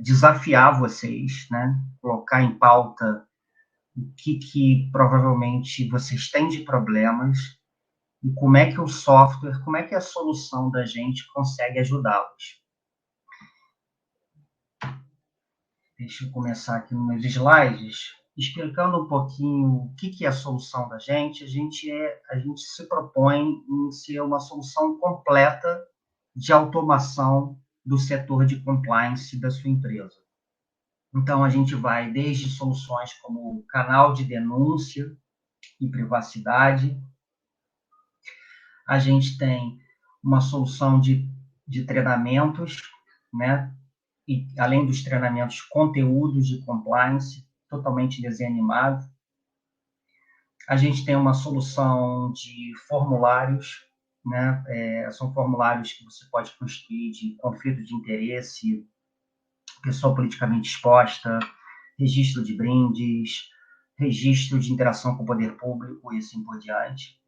desafiar vocês, né? Colocar em pauta o que provavelmente vocês têm de problemas e como é que o software, como é que a solução da gente consegue ajudá-los. Deixa eu começar aqui nos meus slides, explicando um pouquinho o que é a solução da gente. A gente se propõe em ser uma solução completa de automação do setor de compliance da sua empresa. Então, a gente vai desde soluções como canal de denúncia e privacidade. A gente tem uma solução de treinamentos, né? E, além dos treinamentos, conteúdos de compliance, totalmente desenho animado. A gente tem uma solução de formulários, né? São formulários que você pode construir de conflito de interesse, pessoa politicamente exposta, registro de brindes, registro de interação com o poder público e assim por diante.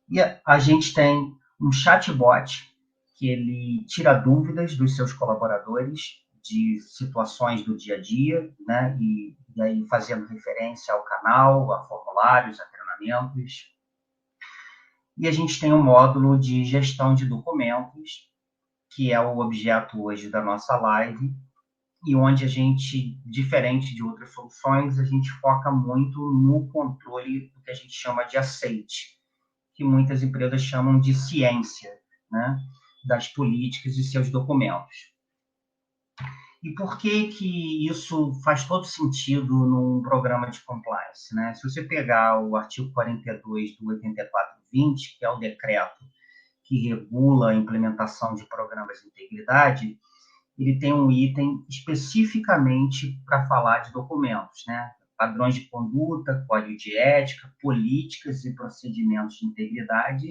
E a gente tem um chatbot que ele tira dúvidas dos seus colaboradores de situações do dia a dia, né? E aí fazendo referência ao canal, a formulários, a treinamentos. E a gente tem um módulo de gestão de documentos, que é o objeto hoje da nossa live, e onde a gente, diferente de outras soluções, a gente foca muito no controle do que a gente chama de aceite, que muitas empresas chamam de ciência, né, das políticas e seus documentos. E por que isso faz todo sentido num programa de compliance, né? Se você pegar o artigo 42 do 8420, que é o decreto que regula a implementação de programas de integridade, ele tem um item especificamente para falar de documentos, né? Padrões de conduta, código de ética, políticas e procedimentos de integridade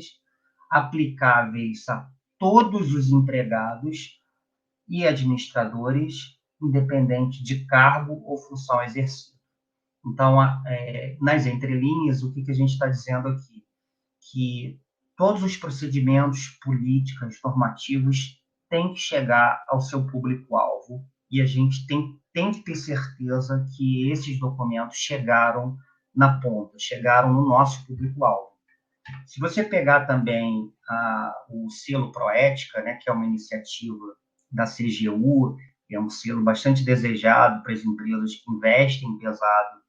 aplicáveis a todos os empregados e administradores, independente de cargo ou função exercida. Então, nas entrelinhas, o que a gente está dizendo aqui? Que todos os procedimentos políticos, normativos, têm que chegar ao seu público-alvo e a gente tem que ter certeza que esses documentos chegaram na ponta, chegaram no nosso público-alvo. Se você pegar também o selo Proética, né, que é uma iniciativa da CGU, é um selo bastante desejado para as empresas que investem pesado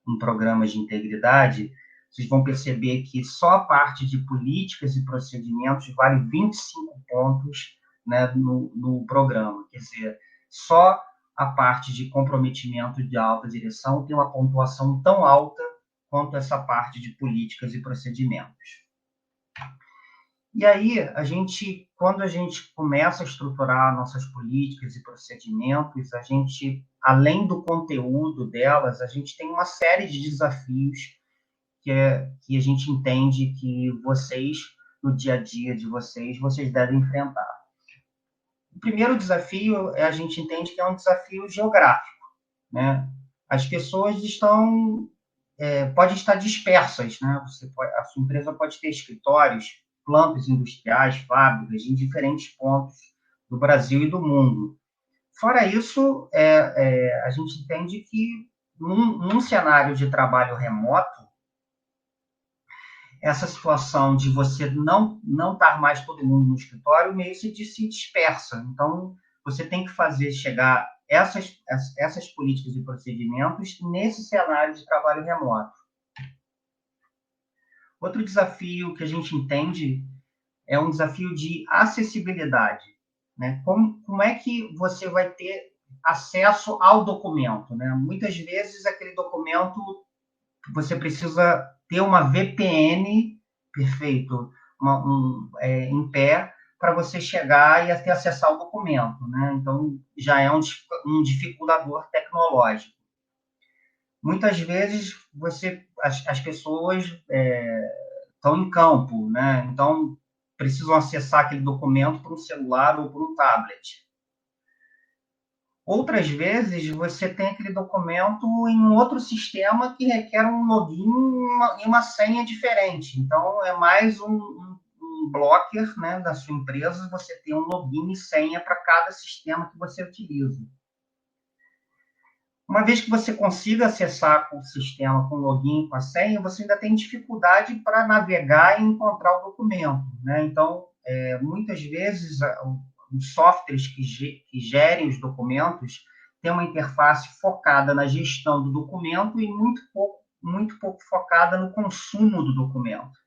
em programas de integridade, vocês vão perceber que só a parte de políticas e procedimentos vale 25 pontos, né, no programa. Quer dizer, só a parte de comprometimento de alta direção tem uma pontuação tão alta quanto essa parte de políticas e procedimentos. E aí, quando a gente começa a estruturar nossas políticas e procedimentos, a gente, além do conteúdo delas, a gente tem uma série de desafios que a gente entende que vocês, no dia a dia de vocês devem enfrentar. O primeiro desafio, a gente entende que é um desafio geográfico, né? As pessoas podem estar dispersas, né? A sua empresa pode ter escritórios, plantas industriais, fábricas, em diferentes pontos do Brasil e do mundo. Fora isso, a gente entende que num cenário de trabalho remoto, essa situação de você não estar mais todo mundo no escritório, meio que se dispersa. Então, você tem que fazer chegar essas políticas e procedimentos nesse cenário de trabalho remoto. Outro desafio que a gente entende é um desafio de acessibilidade, né? Como é que você vai ter acesso ao documento, né? Muitas vezes aquele documento você precisa ter uma VPN, perfeito, em pé, para você chegar e até acessar o documento, né? Então, já é um dificultador tecnológico. Muitas vezes, as pessoas estão em campo, né? Então, precisam acessar aquele documento por um celular ou por um tablet. Outras vezes, você tem aquele documento em um outro sistema que requer um login e uma senha diferente. Então, é mais um um blocker, né, da sua empresa, você tem um login e senha para cada sistema que você utiliza. Uma vez que você consiga acessar o sistema com login, com a senha, você ainda tem dificuldade para navegar e encontrar o documento, né? Então, muitas vezes, os softwares que gerem os documentos têm uma interface focada na gestão do documento e muito pouco focada no consumo do documento.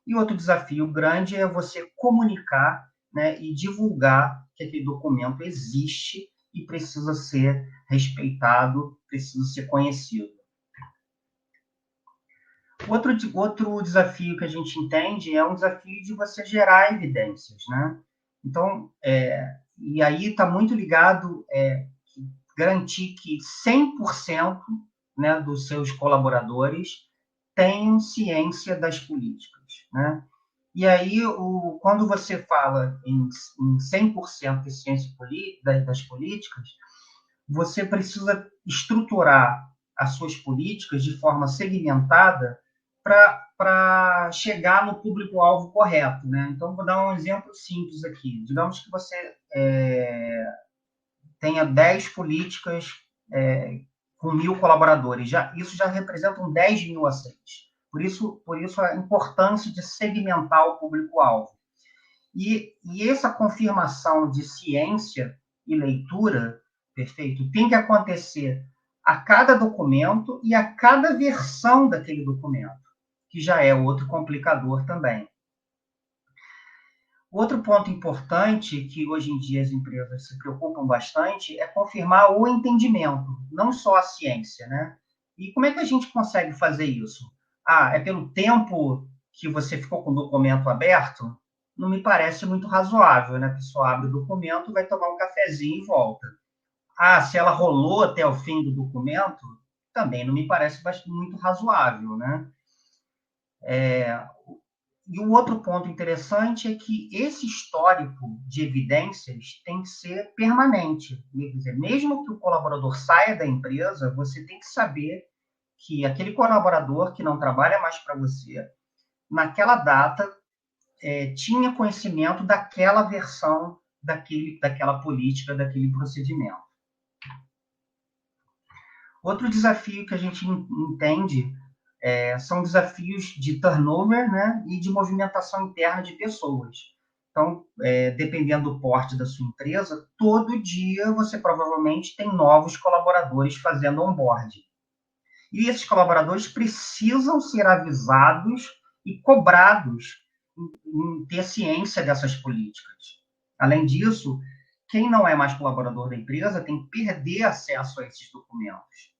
E outro desafio grande é você comunicar, né, e divulgar que aquele documento existe e precisa ser respeitado, precisa ser conhecido. Outro desafio que a gente entende é um desafio de você gerar evidências, né? Então, e aí está muito ligado garantir que 100%, né, dos seus colaboradores tenham ciência das políticas, né? E aí, quando você fala em 100% de ciência das políticas, você precisa estruturar as suas políticas de forma segmentada para chegar no público-alvo correto, né? Então, vou dar um exemplo simples aqui. Digamos que você tenha 10 políticas com 1.000 colaboradores. Isso já representa 10.000 aceites. Por isso a importância de segmentar o público-alvo. E essa confirmação de ciência e leitura, perfeito, tem que acontecer a cada documento e a cada versão daquele documento, que já é outro complicador também. Outro ponto importante que hoje em dia as empresas se preocupam bastante é confirmar o entendimento, não só a ciência, né? E como é que a gente consegue fazer isso? É pelo tempo que você ficou com o documento aberto? Não me parece muito razoável, né? A pessoa abre o documento, vai tomar um cafezinho e volta. Se ela rolou até o fim do documento, também não me parece muito razoável, né? E um outro ponto interessante é que esse histórico de evidências tem que ser permanente. Quer dizer, mesmo que o colaborador saia da empresa, você tem que saber que aquele colaborador que não trabalha mais para você, naquela data, tinha conhecimento daquela versão daquela política, daquele procedimento. Outro desafio que a gente entende são desafios de turnover, né, e de movimentação interna de pessoas. Então, dependendo do porte da sua empresa, todo dia você provavelmente tem novos colaboradores fazendo onboarding. E esses colaboradores precisam ser avisados e cobrados em ter ciência dessas políticas. Além disso, quem não é mais colaborador da empresa tem que perder acesso a esses documentos.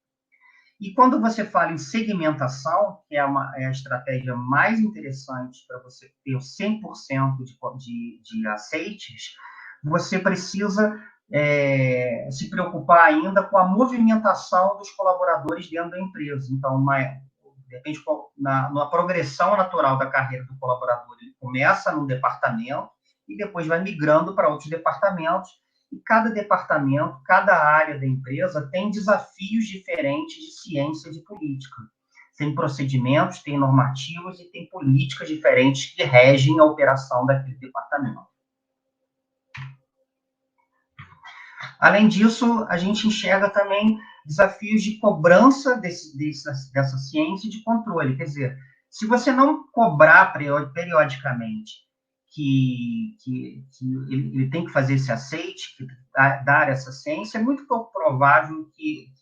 E quando você fala em segmentação, que é a estratégia mais interessante para você ter 100% de aceites, você precisa se preocupar ainda com a movimentação dos colaboradores dentro da empresa. Então, de repente, na progressão natural da carreira do colaborador, ele começa num departamento e depois vai migrando para outros departamentos. E cada departamento, cada área da empresa tem desafios diferentes de ciência e de política. Tem procedimentos, tem normativas e tem políticas diferentes que regem a operação daquele departamento. Além disso, a gente enxerga também desafios de cobrança dessa ciência e de controle. Quer dizer, se você não cobrar periodicamente que ele tem que fazer esse aceite, dar essa ciência, é muito pouco provável que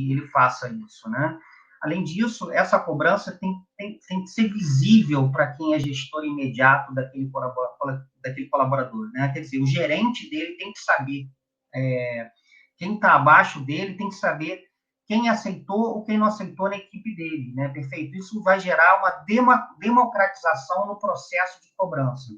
ele faça isso, né? Além disso, essa cobrança tem que ser visível para quem é gestor imediato daquele colaborador, né? Quer dizer, o gerente dele tem que saber, quem está abaixo dele tem que saber quem aceitou ou quem não aceitou na equipe dele, né? Perfeito? Isso vai gerar uma democratização no processo de cobrança.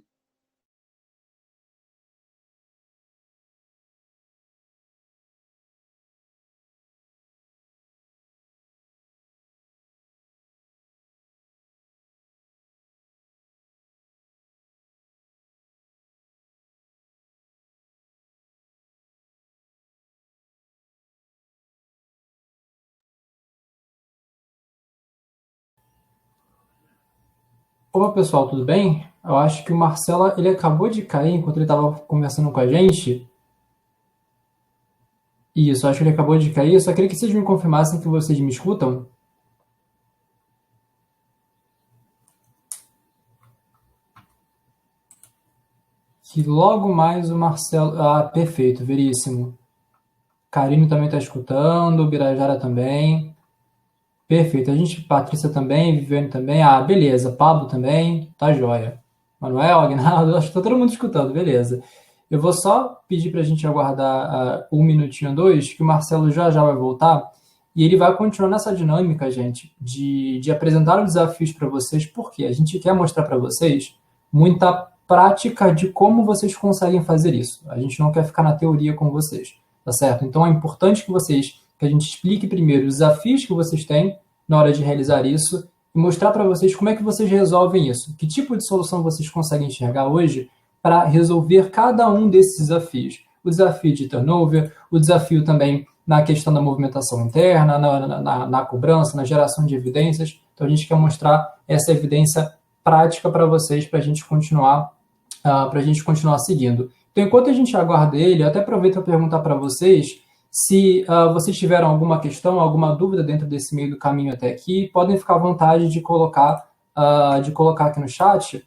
Opa, pessoal, tudo bem? Eu acho que o Marcelo, ele acabou de cair enquanto ele estava conversando com a gente. Isso, acho que ele acabou de cair. Eu só queria que vocês me confirmassem que vocês me escutam. Que logo mais o Marcelo... Ah, perfeito, veríssimo. Karine também está escutando, Birajara também. Perfeito, a gente, Patrícia também, Viviane também. Ah, beleza, Pablo também, tá joia. Manuel, Agnaldo, acho que tá todo mundo escutando, beleza. Eu vou só pedir pra gente aguardar um minutinho, dois, que o Marcelo já já vai voltar. E ele vai continuar nessa dinâmica, gente, de apresentar os desafios para vocês, porque a gente quer mostrar para vocês muita prática de como vocês conseguem fazer isso. A gente não quer ficar na teoria com vocês, tá certo? Então é importante que a gente explique primeiro os desafios que vocês têm na hora de realizar isso e mostrar para vocês como é que vocês resolvem isso. Que tipo de solução vocês conseguem enxergar hoje para resolver cada um desses desafios. O desafio de turnover, o desafio também na questão da movimentação interna, na cobrança, na geração de evidências. Então a gente quer mostrar essa evidência prática para vocês, para a gente continuar, seguindo. Então, enquanto a gente aguarda ele, eu até aproveito para perguntar para vocês se vocês tiveram alguma questão, alguma dúvida dentro desse meio do caminho até aqui, podem ficar à vontade de colocar aqui no chat,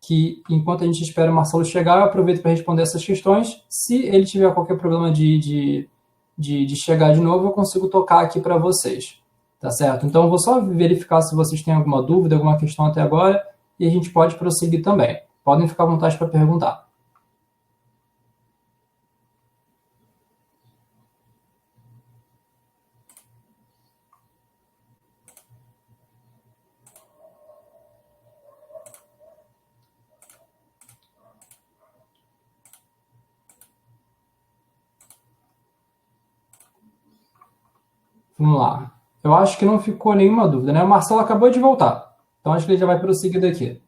que enquanto a gente espera o Marcelo chegar, eu aproveito para responder essas questões. Se ele tiver qualquer problema de chegar de novo, eu consigo tocar aqui para vocês. Tá certo? Então, eu vou só verificar se vocês têm alguma dúvida, alguma questão até agora, e a gente pode prosseguir também. Podem ficar à vontade para perguntar. Vamos lá. Eu acho que não ficou nenhuma dúvida, né? O Marcelo acabou de voltar. Então, acho que ele já vai prosseguir daqui.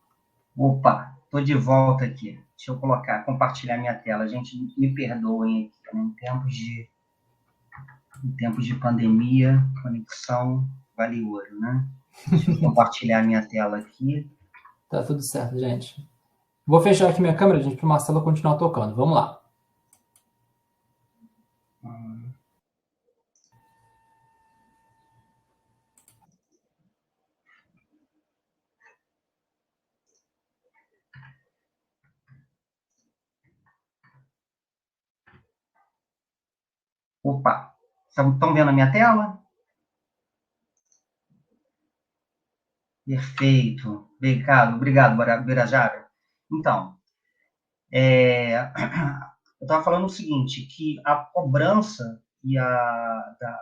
Opa, estou de volta aqui. Deixa eu compartilhar minha tela. Gente, me perdoem aqui, né? Em tempos de pandemia, conexão vale ouro, né? Deixa eu compartilhar minha tela aqui. Tá tudo certo, gente. Vou fechar aqui minha câmera, gente, para o Marcelo continuar tocando. Vamos lá. Opa, estão vendo a minha tela? Perfeito. Obrigado, Birajara. Então, eu estava falando o seguinte, que a cobrança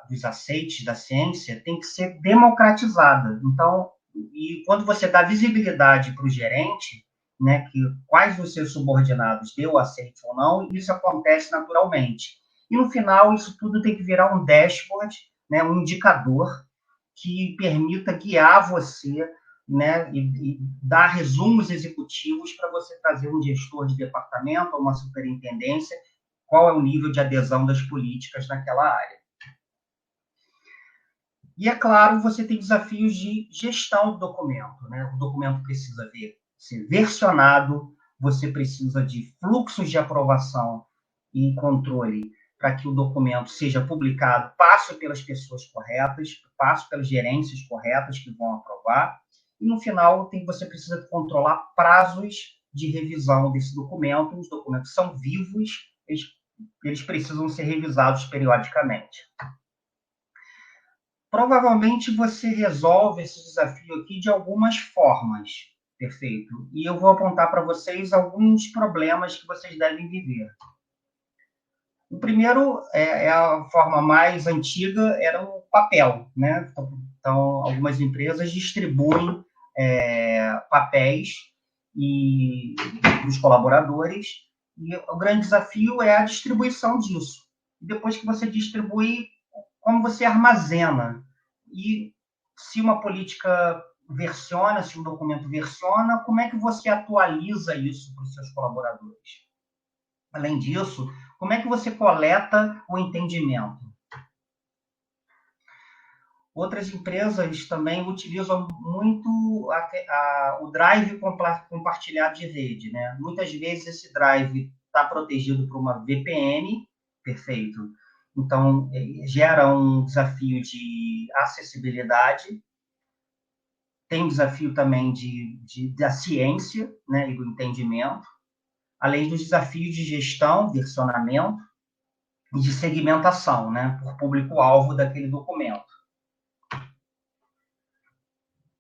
dos aceites da ciência tem que ser democratizada. Então, e quando você dá visibilidade para o gerente, né, que quais dos seus subordinados deu aceite ou não, isso acontece naturalmente. E no final, isso tudo tem que virar um dashboard, né, um indicador que permita guiar você, né, e dar resumos executivos para você trazer um gestor de departamento ou uma superintendência, qual é o nível de adesão das políticas naquela área. E, é claro, você tem desafios de gestão do documento, né? O documento precisa ser versionado, você precisa de fluxos de aprovação e controle para que o documento seja publicado, passe pelas pessoas corretas, passe pelas gerências corretas que vão aprovar, e no final você precisa controlar prazos de revisão desse documento. Os documentos são vivos, eles precisam ser revisados periodicamente. Provavelmente você resolve esse desafio aqui de algumas formas, perfeito? E eu vou apontar para vocês alguns problemas que vocês devem viver. O primeiro é a forma mais antiga, era o papel, né? Então, algumas empresas distribuem papéis e dos colaboradores, e o grande desafio é a distribuição disso. E depois que você distribui, como você armazena? E se uma política versiona, se um documento versiona, como é que você atualiza isso para os seus colaboradores? Além disso, como é que você coleta o entendimento? Outras empresas também utilizam muito o drive compartilhado de rede, né? Muitas vezes esse drive está protegido por uma VPN, perfeito. Então, gera um desafio de acessibilidade, tem um desafio também da ciência, né, e do entendimento, além dos desafios de gestão, versionamento e de segmentação, né, por público-alvo daquele documento.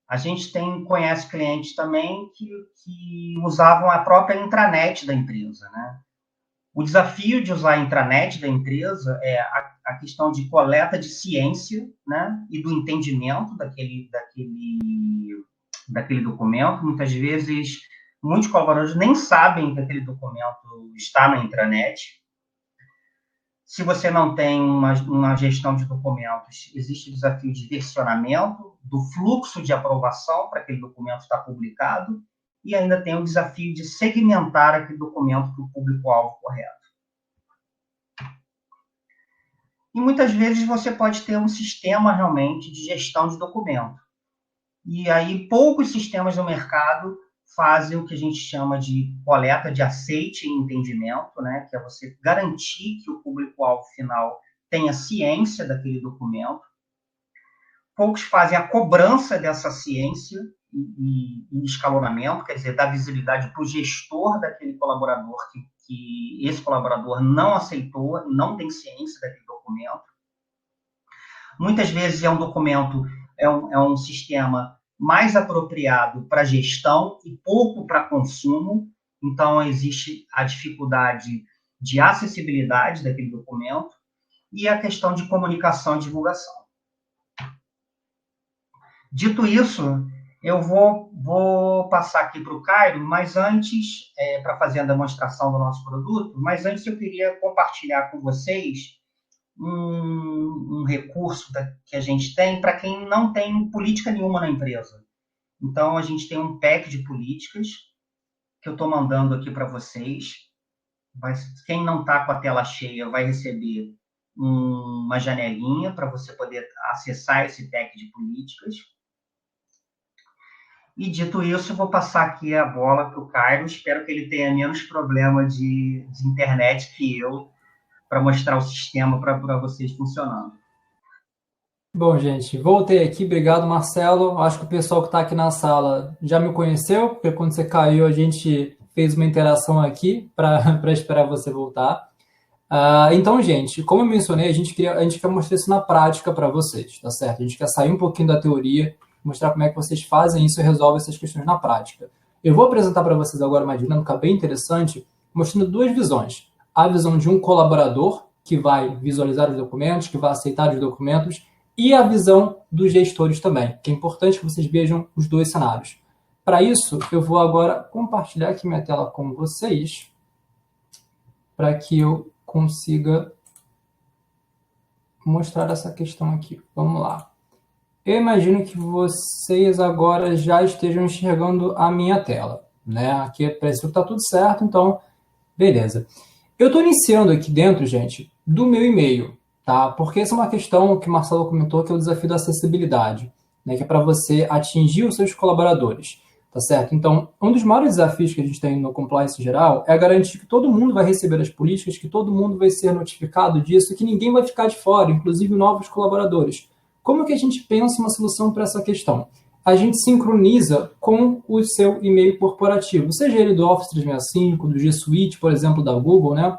A gente conhece clientes também que usavam a própria intranet da empresa, né? O desafio de usar a intranet da empresa é a questão de coleta de ciência, né? E do entendimento daquele documento. Muitas vezes, muitos colaboradores nem sabem que aquele documento está na intranet. Se você não tem uma gestão de documentos, existe o desafio de versionamento, do fluxo de aprovação para aquele documento estar publicado, e ainda tem o desafio de segmentar aquele documento para o público-alvo correto. E muitas vezes você pode ter um sistema realmente de gestão de documento. E aí poucos sistemas no mercado fazem o que a gente chama de coleta de aceite e entendimento, né? Que é você garantir que o público-alvo final tenha ciência daquele documento. Poucos fazem a cobrança dessa ciência e escalonamento, quer dizer, dar visibilidade para o gestor daquele colaborador que esse colaborador não aceitou, não tem ciência daquele documento. Muitas vezes é um documento, é um sistema mais apropriado para gestão e pouco para consumo, então existe a dificuldade de acessibilidade daquele documento e a questão de comunicação e divulgação. Dito isso, eu vou passar aqui para o Cairo, mas antes, para fazer a demonstração do nosso produto, mas antes eu queria compartilhar com vocês um recurso que a gente tem para quem não tem política nenhuma na empresa. Então, a gente tem um pack de políticas que eu estou mandando aqui para vocês. Quem não está com a tela cheia vai receber uma janelinha para você poder acessar esse pack de políticas. E, dito isso, eu vou passar aqui a bola para o Cairo. Espero que ele tenha menos problema de internet que eu, para mostrar o sistema para vocês funcionando. Bom, gente, voltei aqui. Obrigado, Marcelo. Acho que o pessoal que está aqui na sala já me conheceu, porque quando você caiu, a gente fez uma interação aqui para esperar você voltar. Então, gente, como eu mencionei, a gente quer mostrar isso na prática para vocês, tá certo? A gente quer sair um pouquinho da teoria, mostrar como é que vocês fazem isso e resolvem essas questões na prática. Eu vou apresentar para vocês agora uma dinâmica bem interessante, mostrando duas visões. A visão de um colaborador, que vai visualizar os documentos, que vai aceitar os documentos, e a visão dos gestores também, que é importante que vocês vejam os dois cenários. Para isso, eu vou agora compartilhar aqui minha tela com vocês, para que eu consiga mostrar essa questão aqui. Vamos lá. Eu imagino que vocês agora já estejam enxergando a minha tela, né? Aqui parece que está tudo certo, então, beleza. Eu estou iniciando aqui dentro, gente, do meu e-mail, tá? Porque essa é uma questão que o Marcelo comentou, que é o desafio da acessibilidade, né? Que é para você atingir os seus colaboradores, tá certo? Então, um dos maiores desafios que a gente tem no compliance geral é garantir que todo mundo vai receber as políticas, que todo mundo vai ser notificado disso, que ninguém vai ficar de fora, inclusive novos colaboradores. Como que a gente pensa uma solução para essa questão? A gente sincroniza com o seu e-mail corporativo, seja ele do Office 365, do G Suite, por exemplo, da Google, né?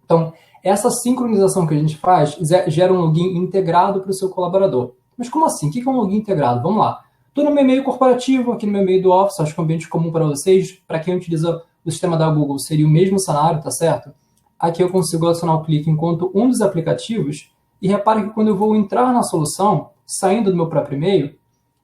Então, essa sincronização que a gente faz gera um login integrado para o seu colaborador. Mas como assim? O que é um login integrado? Vamos lá. Estou no meu e-mail corporativo, aqui no meu e-mail do Office, acho que é um ambiente comum para vocês. Para quem utiliza o sistema da Google, seria o mesmo cenário, tá certo? Aqui eu consigo adicionar o clique enquanto um dos aplicativos. E repare que quando eu vou entrar na solução, saindo do meu próprio e-mail,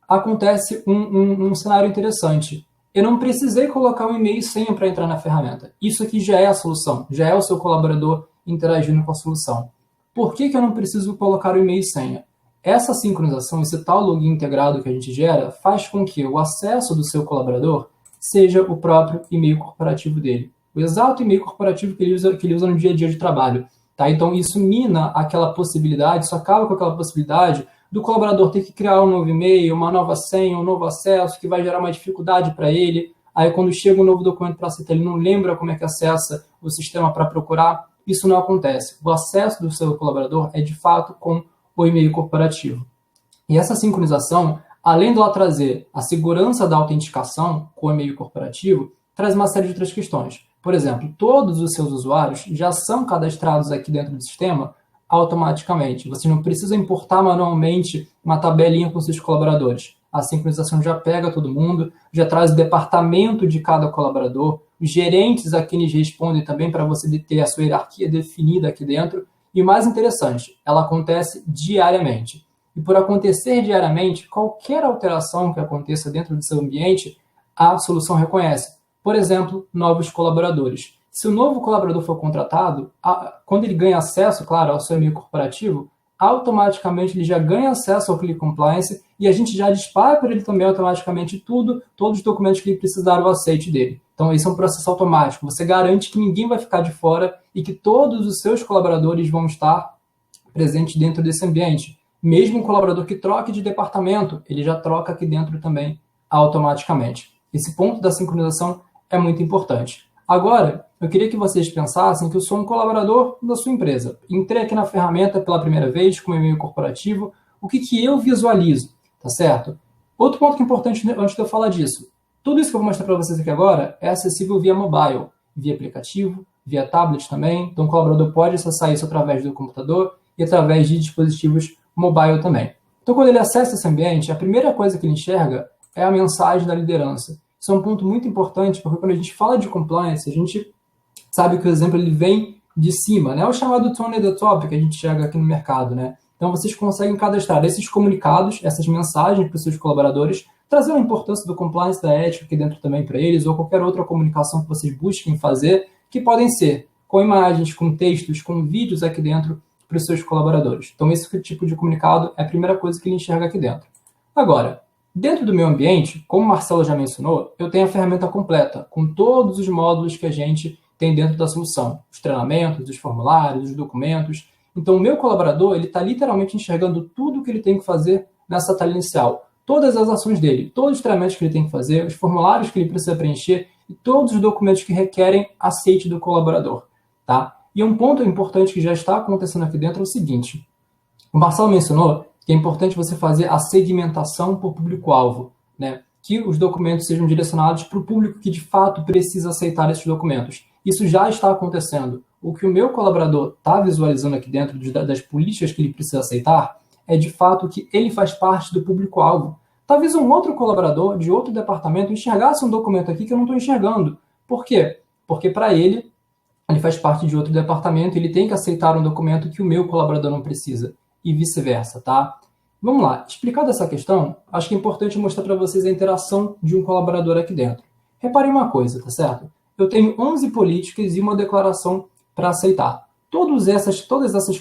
acontece um cenário interessante. Eu não precisei colocar um e-mail e senha para entrar na ferramenta. Isso aqui já é a solução, já é o seu colaborador interagindo com a solução. Por que eu não preciso colocar o e-mail e senha? Essa sincronização, esse tal login integrado que a gente gera, faz com que o acesso do seu colaborador seja o próprio e-mail corporativo dele. O exato e-mail corporativo que ele usa no dia a dia de trabalho. Tá? Então, isso mina aquela possibilidade, isso acaba com aquela possibilidade do colaborador ter que criar um novo e-mail, uma nova senha, um novo acesso, que vai gerar uma dificuldade para ele. Aí, quando chega um novo documento para aceitar, ele não lembra como é que acessa o sistema para procurar. Isso não acontece. O acesso do seu colaborador é, de fato, com o e-mail corporativo. E essa sincronização, além de ela trazer a segurança da autenticação com o e-mail corporativo, traz uma série de outras questões. Por exemplo, todos os seus usuários já são cadastrados aqui dentro do sistema automaticamente. Você não precisa importar manualmente uma tabelinha com seus colaboradores. A sincronização já pega todo mundo, já traz o departamento de cada colaborador, os gerentes a quem eles respondem também para você ter a sua hierarquia definida aqui dentro. E o mais interessante, ela acontece diariamente. E por acontecer diariamente, qualquer alteração que aconteça dentro do seu ambiente, a solução reconhece. Por exemplo, novos colaboradores. Se o novo colaborador for contratado, quando ele ganha acesso, claro, ao seu e-mail corporativo, automaticamente ele já ganha acesso ao Click Compliance e a gente já dispara para ele também automaticamente todos os documentos que ele precisa dar o aceite dele. Então, esse é um processo automático. Você garante que ninguém vai ficar de fora e que todos os seus colaboradores vão estar presentes dentro desse ambiente. Mesmo um colaborador que troque de departamento, ele já troca aqui dentro também automaticamente. Esse ponto da sincronização é muito importante. Agora, eu queria que vocês pensassem que eu sou um colaborador da sua empresa. Entrei aqui na ferramenta pela primeira vez com o e-mail corporativo. O que eu visualizo, tá certo? Outro ponto que é importante antes de eu falar disso. Tudo isso que eu vou mostrar para vocês aqui agora é acessível via mobile, via aplicativo, via tablet também. Então, o colaborador pode acessar isso através do computador e através de dispositivos mobile também. Então, quando ele acessa esse ambiente, a primeira coisa que ele enxerga é a mensagem da liderança. Isso é um ponto muito importante, porque quando a gente fala de compliance, a gente sabe que o exemplo ele vem de cima, né? É o chamado tone at the top que a gente chega aqui no mercado, né? Então, vocês conseguem cadastrar esses comunicados, essas mensagens para os seus colaboradores, trazer a importância do compliance, da ética aqui dentro também para eles, ou qualquer outra comunicação que vocês busquem fazer, que podem ser com imagens, com textos, com vídeos aqui dentro para os seus colaboradores. Então, esse tipo de comunicado é a primeira coisa que ele enxerga aqui dentro. Agora, dentro do meu ambiente, como o Marcelo já mencionou, eu tenho a ferramenta completa, com todos os módulos que a gente tem dentro da solução. Os treinamentos, os formulários, os documentos. Então, o meu colaborador ele está literalmente enxergando tudo o que ele tem que fazer nessa tela inicial. Todas as ações dele, todos os treinamentos que ele tem que fazer, os formulários que ele precisa preencher e todos os documentos que requerem aceite do colaborador. Tá? E um ponto importante que já está acontecendo aqui dentro é o seguinte. O Marcelo mencionou que é importante você fazer a segmentação por público-alvo, né? Que os documentos sejam direcionados para o público que de fato precisa aceitar esses documentos. Isso já está acontecendo. O que o meu colaborador está visualizando aqui dentro das políticas que ele precisa aceitar é de fato que ele faz parte do público-alvo. Talvez um outro colaborador de outro departamento enxergasse um documento aqui que eu não estou enxergando. Por quê? Porque para ele faz parte de outro departamento e ele tem que aceitar um documento que o meu colaborador não precisa. E vice-versa, tá? Vamos lá, explicada essa questão, acho que é importante mostrar para vocês a interação de um colaborador aqui dentro. Reparem uma coisa, tá certo? Eu tenho 11 políticas e uma declaração para aceitar. Todas essas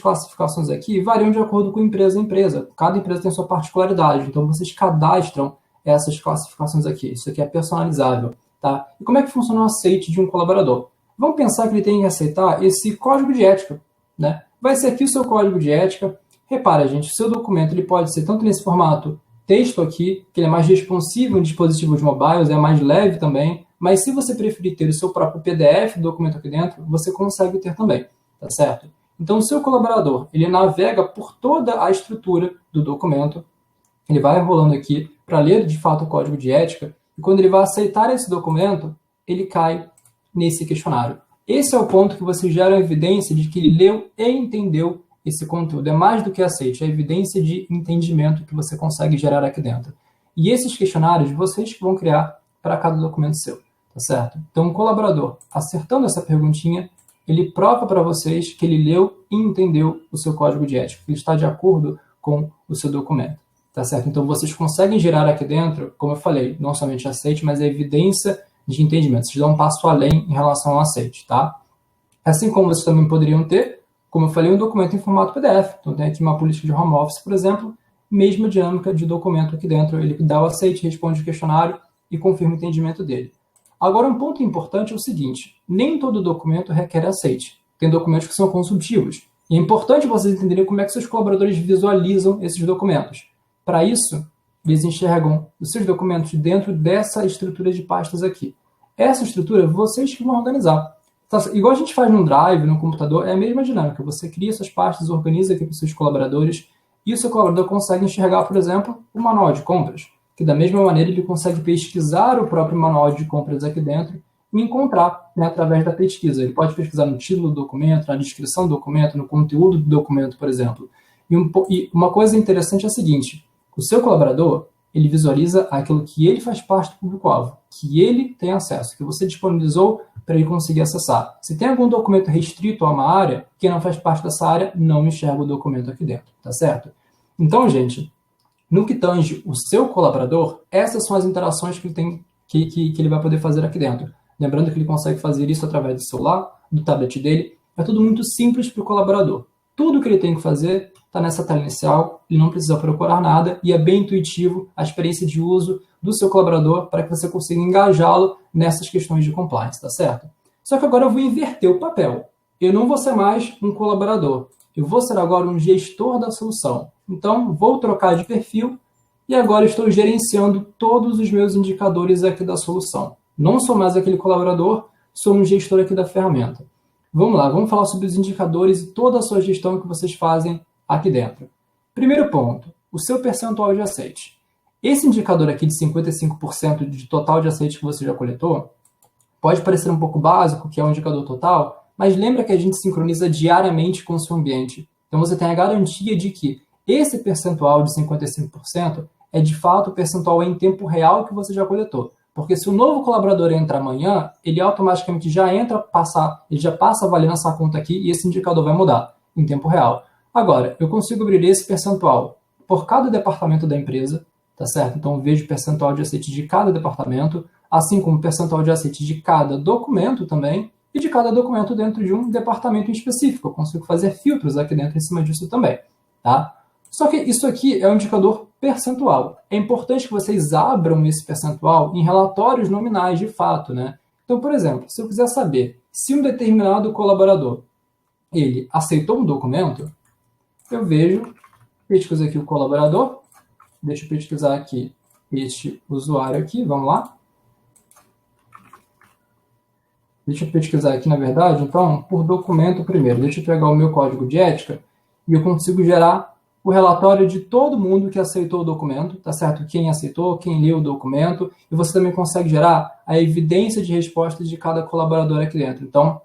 classificações aqui variam de acordo com empresa a empresa. Cada empresa tem sua particularidade, então vocês cadastram essas classificações aqui. Isso aqui é personalizável, tá? E como é que funciona o aceite de um colaborador? Vamos pensar que ele tem que aceitar esse código de ética, né? Vai ser aqui o seu código de ética. Repara, gente, o seu documento ele pode ser tanto nesse formato texto aqui, que ele é mais responsivo em dispositivos mobiles, é mais leve também, mas se você preferir ter o seu próprio PDF do documento aqui dentro, você consegue ter também, tá certo? Então, o seu colaborador, ele navega por toda a estrutura do documento, ele vai rolando aqui para ler de fato o código de ética, e quando ele vai aceitar esse documento, ele cai nesse questionário. Esse é o ponto que você gera a evidência de que ele leu e entendeu esse conteúdo. É mais do que aceite, é evidência de entendimento que você consegue gerar aqui dentro. E esses questionários, vocês que vão criar para cada documento seu, tá certo? Então, o colaborador, acertando essa perguntinha, ele prova para vocês que ele leu e entendeu o seu código de ética, que ele está de acordo com o seu documento, tá certo? Então, vocês conseguem gerar aqui dentro, como eu falei, não somente aceite, mas a evidência de entendimento. Vocês dão um passo além em relação ao aceite, tá? Assim como vocês também poderiam ter, como eu falei, um documento em formato PDF. Então, tem aqui uma política de home office, por exemplo, mesma dinâmica de documento aqui dentro. Ele dá o aceite, responde o questionário e confirma o entendimento dele. Agora, um ponto importante é o seguinte, nem todo documento requer aceite. Tem documentos que são consultivos. E é importante vocês entenderem como é que seus colaboradores visualizam esses documentos. Para isso, eles enxergam os seus documentos dentro dessa estrutura de pastas aqui. Essa estrutura, vocês que vão organizar. Então, igual a gente faz no Drive, no computador, é a mesma dinâmica. Você cria essas pastas, organiza aqui para os seus colaboradores, e o seu colaborador consegue enxergar, por exemplo, o manual de compras, que da mesma maneira ele consegue pesquisar o próprio manual de compras aqui dentro e encontrar, né, através da pesquisa. Ele pode pesquisar no título do documento, na descrição do documento, no conteúdo do documento, por exemplo. E uma coisa interessante é a seguinte: o seu colaborador, ele visualiza aquilo que ele faz parte do público-alvo, que ele tem acesso, que você disponibilizou para ele conseguir acessar. Se tem algum documento restrito a uma área, quem não faz parte dessa área não enxerga o documento aqui dentro, tá certo? Então, gente, no que tange o seu colaborador, essas são as interações que ele tem, que ele vai poder fazer aqui dentro. Lembrando que ele consegue fazer isso através do celular, do tablet dele. É tudo muito simples para o colaborador. Tudo que ele tem que fazer está nessa tela inicial, ele não precisa procurar nada e é bem intuitivo a experiência de uso do seu colaborador para que você consiga engajá-lo nessas questões de compliance, tá certo? Só que agora eu vou inverter o papel. Eu não vou ser mais um colaborador, eu vou ser agora um gestor da solução. Então, vou trocar de perfil e agora estou gerenciando todos os meus indicadores aqui da solução. Não sou mais aquele colaborador, sou um gestor aqui da ferramenta. Vamos lá, vamos falar sobre os indicadores e toda a sua gestão que vocês fazem aqui dentro. Primeiro ponto, o seu percentual de aceite. Esse indicador aqui de 55% de total de aceite que você já coletou, pode parecer um pouco básico, que é um indicador total, mas lembra que a gente sincroniza diariamente com o seu ambiente. Então você tem a garantia de que esse percentual de 55% é de fato o percentual em tempo real que você já coletou. Porque se o novo colaborador entra amanhã, ele automaticamente já ele já passa a valer nessa conta aqui e esse indicador vai mudar em tempo real. Agora, eu consigo abrir esse percentual por cada departamento da empresa, tá certo? Então, eu vejo o percentual de aceite de cada departamento, assim como o percentual de aceite de cada documento também, e de cada documento dentro de um departamento em específico. Eu consigo fazer filtros aqui dentro em cima disso também, tá? Só que isso aqui é um indicador percentual. É importante que vocês abram esse percentual em relatórios nominais de fato, né? Então, por exemplo, se eu quiser saber se um determinado colaborador ele aceitou um documento, eu vejo, pesquiso aqui o colaborador, deixa eu pesquisar aqui este usuário aqui, vamos lá. Deixa eu pesquisar aqui, na verdade, então, por documento primeiro. Deixa eu pegar o meu código de ética e eu consigo gerar o relatório de todo mundo que aceitou o documento, tá certo? Quem aceitou, quem leu o documento, e você também consegue gerar a evidência de respostas de cada colaborador aqui dentro. Então,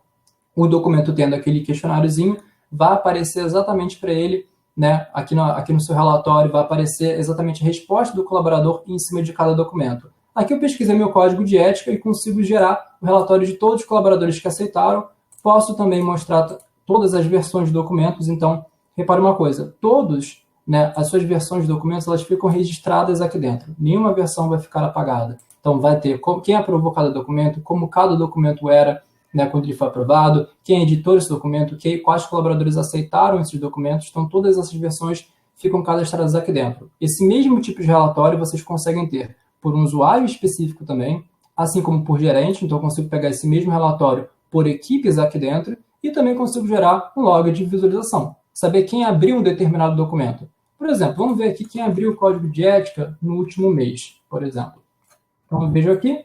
o documento tendo aquele questionáriozinho, vai aparecer exatamente para ele, né? Aqui no seu relatório vai aparecer exatamente a resposta do colaborador em cima de cada documento. Aqui eu pesquisei meu código de ética e consigo gerar o relatório de todos os colaboradores que aceitaram. Posso também mostrar todas as versões de documentos. Então, repare uma coisa, todos, né, as suas versões de documentos, elas ficam registradas aqui dentro. Nenhuma versão vai ficar apagada. Então, vai ter quem aprovou cada documento, como cada documento era, né, quando ele foi aprovado, quem editou esse documento, quais colaboradores aceitaram esses documentos. Então, todas essas versões ficam cadastradas aqui dentro. Esse mesmo tipo de relatório vocês conseguem ter por um usuário específico também, assim como por gerente. Então, eu consigo pegar esse mesmo relatório por equipes aqui dentro e também consigo gerar um log de visualização. Saber quem abriu um determinado documento. Por exemplo, vamos ver aqui quem abriu o código de ética no último mês, por exemplo. Então, eu vejo aqui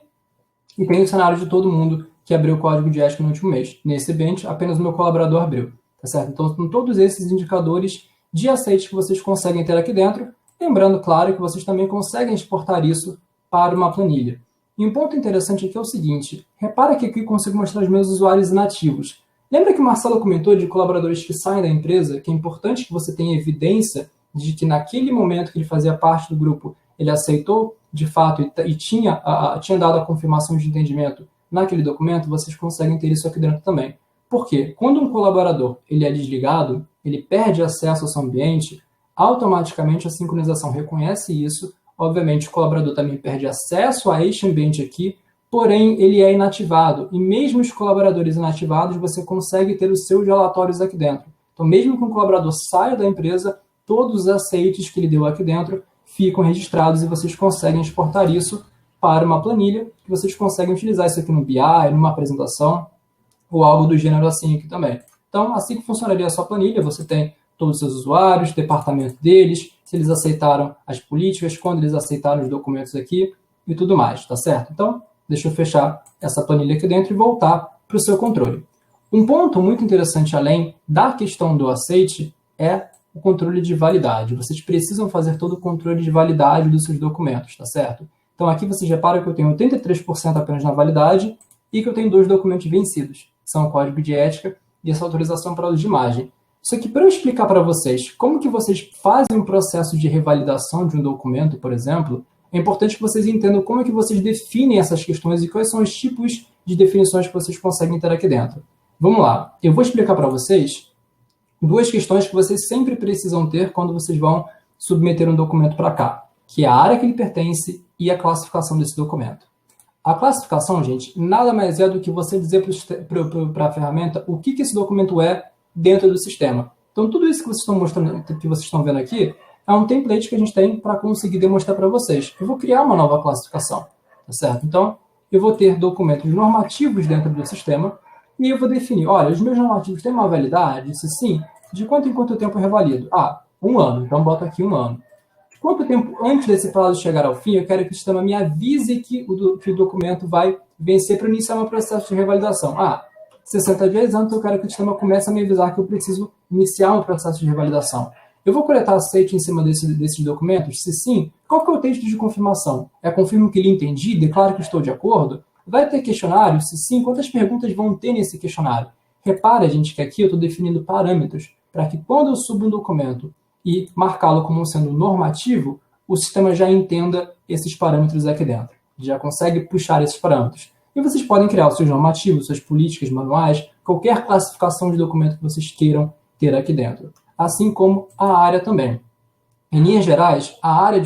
e tem o cenário de todo mundo que abriu o código de ética no último mês. Nesse bench, apenas o meu colaborador abriu. Tá certo? Então, com todos esses indicadores de aceite que vocês conseguem ter aqui dentro, lembrando, claro, que vocês também conseguem exportar isso para uma planilha. E um ponto interessante aqui é o seguinte, repara que aqui eu consigo mostrar os meus usuários inativos. Lembra que o Marcelo comentou de colaboradores que saem da empresa, que é importante que você tenha evidência de que naquele momento que ele fazia parte do grupo, ele aceitou de fato e tinha dado a confirmação de entendimento naquele documento? Vocês conseguem ter isso aqui dentro também. Por quê? Quando um colaborador ele é desligado, ele perde acesso ao seu ambiente, automaticamente a sincronização reconhece isso. Obviamente, o colaborador também perde acesso a este ambiente aqui, porém, ele é inativado. E mesmo os colaboradores inativados, você consegue ter os seus relatórios aqui dentro. Então, mesmo que um colaborador saia da empresa, todos os aceites que ele deu aqui dentro ficam registrados e vocês conseguem exportar isso para uma planilha, que vocês conseguem utilizar isso aqui no BI, numa apresentação, ou algo do gênero assim aqui também. Então, assim que funcionaria a sua planilha, você tem todos os seus usuários, departamento deles, se eles aceitaram as políticas, quando eles aceitaram os documentos aqui e tudo mais, tá certo? Então, deixa eu fechar essa planilha aqui dentro e voltar para o seu controle. Um ponto muito interessante, além da questão do aceite, é o controle de validade. Vocês precisam fazer todo o controle de validade dos seus documentos, tá certo? Então, aqui vocês reparam que eu tenho 83% apenas na validade e que eu tenho 2 documentos vencidos. São o código de ética e essa autorização para uso de imagem. Isso aqui, para eu explicar para vocês como que vocês fazem um processo de revalidação de um documento, por exemplo, é importante que vocês entendam como é que vocês definem essas questões e quais são os tipos de definições que vocês conseguem ter aqui dentro. Vamos lá, eu vou explicar para vocês 2 questões que vocês sempre precisam ter quando vocês vão submeter um documento para cá, que é a área que ele pertence e a classificação desse documento. A classificação, gente, nada mais é do que você dizer para a ferramenta o que esse documento é dentro do sistema. Então, tudo isso que vocês estão mostrando, que vocês estão vendo aqui, é um template que a gente tem para conseguir demonstrar para vocês. Eu vou criar uma nova classificação, tá certo? Então, eu vou ter documentos normativos dentro do sistema e eu vou definir, olha, os meus normativos têm uma validade? Se sim, de quanto em quanto tempo eu revalido? 1 ano, então boto aqui 1 ano. Quanto tempo antes desse prazo chegar ao fim, eu quero que o sistema me avise que o documento vai vencer para iniciar um processo de revalidação. 60 dias antes, eu quero que o sistema comece a me avisar que eu preciso iniciar um processo de revalidação. Eu vou coletar aceite em cima desses documentos? Se sim, qual que é o texto de confirmação? Confirmo que lhe entendi, declaro que estou de acordo? Vai ter questionário? Se sim, quantas perguntas vão ter nesse questionário? Repara, gente, que aqui eu estou definindo parâmetros para que quando eu subo um documento e marcá-lo como sendo normativo, o sistema já entenda esses parâmetros aqui dentro. Já consegue puxar esses parâmetros. E vocês podem criar os seus normativos, suas políticas, manuais, qualquer classificação de documento que vocês queiram ter aqui dentro. Assim como a área também. Em linhas gerais, a área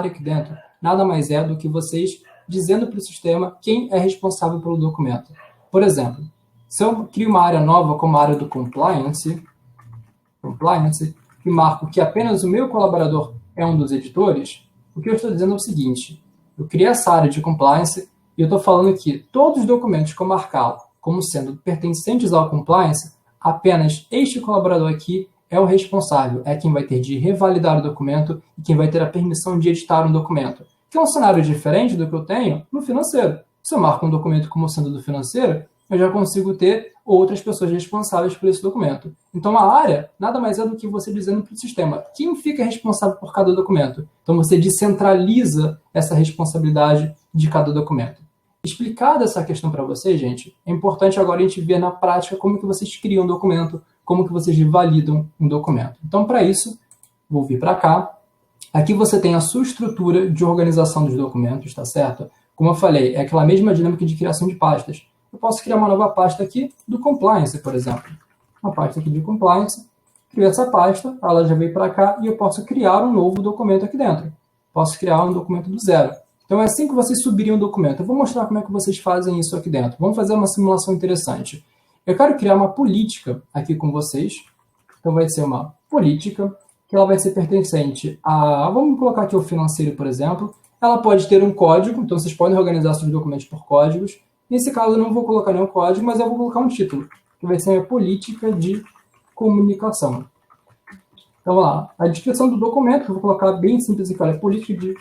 aqui dentro nada mais é do que vocês dizendo para o sistema quem é responsável pelo documento. Por exemplo, se eu crio uma área nova como a área do compliance, e marco que apenas o meu colaborador é um dos editores, o que eu estou dizendo é o seguinte: eu criei essa área de compliance e eu estou falando que todos os documentos que eu marcar como sendo pertencentes ao compliance, apenas este colaborador aqui é o responsável, é quem vai ter de revalidar o documento e quem vai ter a permissão de editar um documento. Que é um cenário diferente do que eu tenho no financeiro. Se eu marco um documento como sendo do financeiro, eu já consigo ter outras pessoas responsáveis por esse documento. Então, a área nada mais é do que você dizendo para o sistema quem fica responsável por cada documento. Então, você descentraliza essa responsabilidade de cada documento. Explicada essa questão para vocês, gente, é importante agora a gente ver na prática como que vocês criam um documento, como que vocês validam um documento. Então, para isso, vou vir para cá. Aqui você tem a sua estrutura de organização dos documentos, tá certo? Como eu falei, é aquela mesma dinâmica de criação de pastas. Eu posso criar uma nova pasta aqui do compliance, por exemplo. Uma pasta aqui de compliance. Crio essa pasta, ela já veio para cá e eu posso criar um novo documento aqui dentro. Posso criar um documento do zero. Então é assim que vocês subiriam um documento. Eu vou mostrar como é que vocês fazem isso aqui dentro. Vamos fazer uma simulação interessante. Eu quero criar uma política aqui com vocês. Então vai ser uma política que ela vai ser pertencente a... Vamos colocar aqui o financeiro, por exemplo. Ela pode ter um código, então vocês podem organizar seus documentos por códigos. Nesse caso, eu não vou colocar nenhum código, mas eu vou colocar um título, que vai ser a política de comunicação. Então, vamos lá. A descrição do documento, eu vou colocar bem simples aqui, olha, política de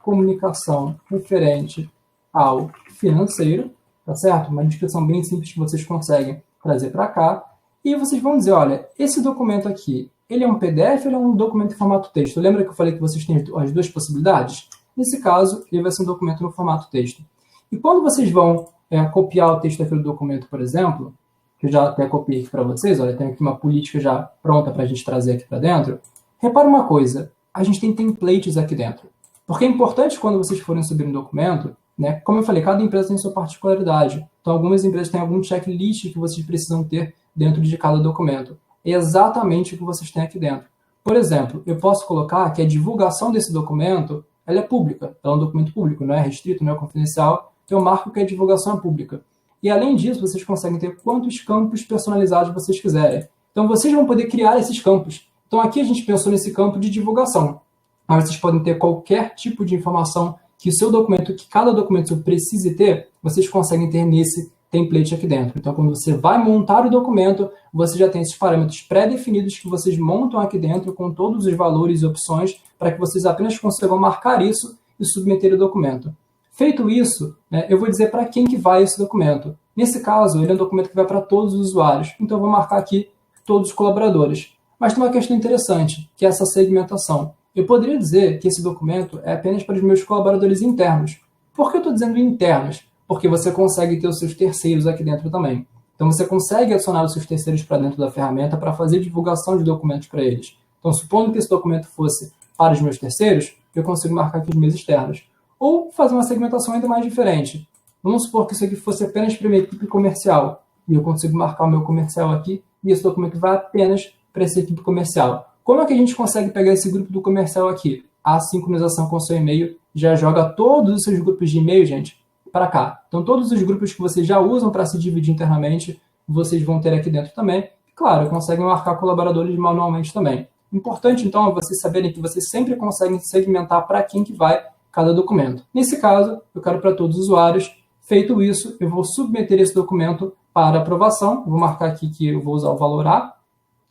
comunicação referente ao financeiro, tá certo? Uma descrição bem simples que vocês conseguem trazer para cá. E vocês vão dizer, olha, esse documento aqui, ele é um PDF ou ele é um documento em formato texto? Lembra que eu falei que vocês têm as 2 possibilidades? Nesse caso, ele vai ser um documento no formato texto. E quando vocês vão copiar o texto daquele documento, por exemplo, que eu já até copiei aqui para vocês, olha, tem aqui uma política já pronta para a gente trazer aqui para dentro. Repara uma coisa, a gente tem templates aqui dentro. Porque é importante quando vocês forem subir um documento, né, como eu falei, cada empresa tem sua particularidade. Então, algumas empresas têm algum checklist que vocês precisam ter dentro de cada documento. É exatamente o que vocês têm aqui dentro. Por exemplo, eu posso colocar que a divulgação desse documento ela é pública, ela é um documento público, não é restrito, não é confidencial. Então, eu marco que a divulgação é pública. E, além disso, vocês conseguem ter quantos campos personalizados vocês quiserem. Então, vocês vão poder criar esses campos. Então, aqui a gente pensou nesse campo de divulgação. Mas vocês podem ter qualquer tipo de informação que o seu documento, que cada documento precise ter, vocês conseguem ter nesse template aqui dentro. Então, quando você vai montar o documento, você já tem esses parâmetros pré-definidos que vocês montam aqui dentro com todos os valores e opções para que vocês apenas consigam marcar isso e submeter o documento. Feito isso, né, eu vou dizer para quem que vai esse documento. Nesse caso, ele é um documento que vai para todos os usuários, então eu vou marcar aqui todos os colaboradores. Mas tem uma questão interessante, que é essa segmentação. Eu poderia dizer que esse documento é apenas para os meus colaboradores internos. Por que eu estou dizendo internos? Porque você consegue ter os seus terceiros aqui dentro também. Então você consegue adicionar os seus terceiros para dentro da ferramenta para fazer divulgação de documentos para eles. Então, supondo que esse documento fosse para os meus terceiros, eu consigo marcar aqui os meus externos. Ou fazer uma segmentação ainda mais diferente. Vamos supor que isso aqui fosse apenas para a minha equipe comercial. E eu consigo marcar o meu comercial aqui, e esse documento vai apenas para essa equipe comercial. Como é que a gente consegue pegar esse grupo do comercial aqui? A sincronização com o seu e-mail já joga todos os seus grupos de e-mail, gente, para cá. Então, todos os grupos que vocês já usam para se dividir internamente, vocês vão ter aqui dentro também. Claro, conseguem marcar colaboradores manualmente também. Importante, então, é vocês saberem que vocês sempre conseguem segmentar para quem que vai cada documento. Nesse caso, eu quero para todos os usuários. Feito isso, eu vou submeter esse documento para aprovação. Vou marcar aqui que eu vou usar o valor A,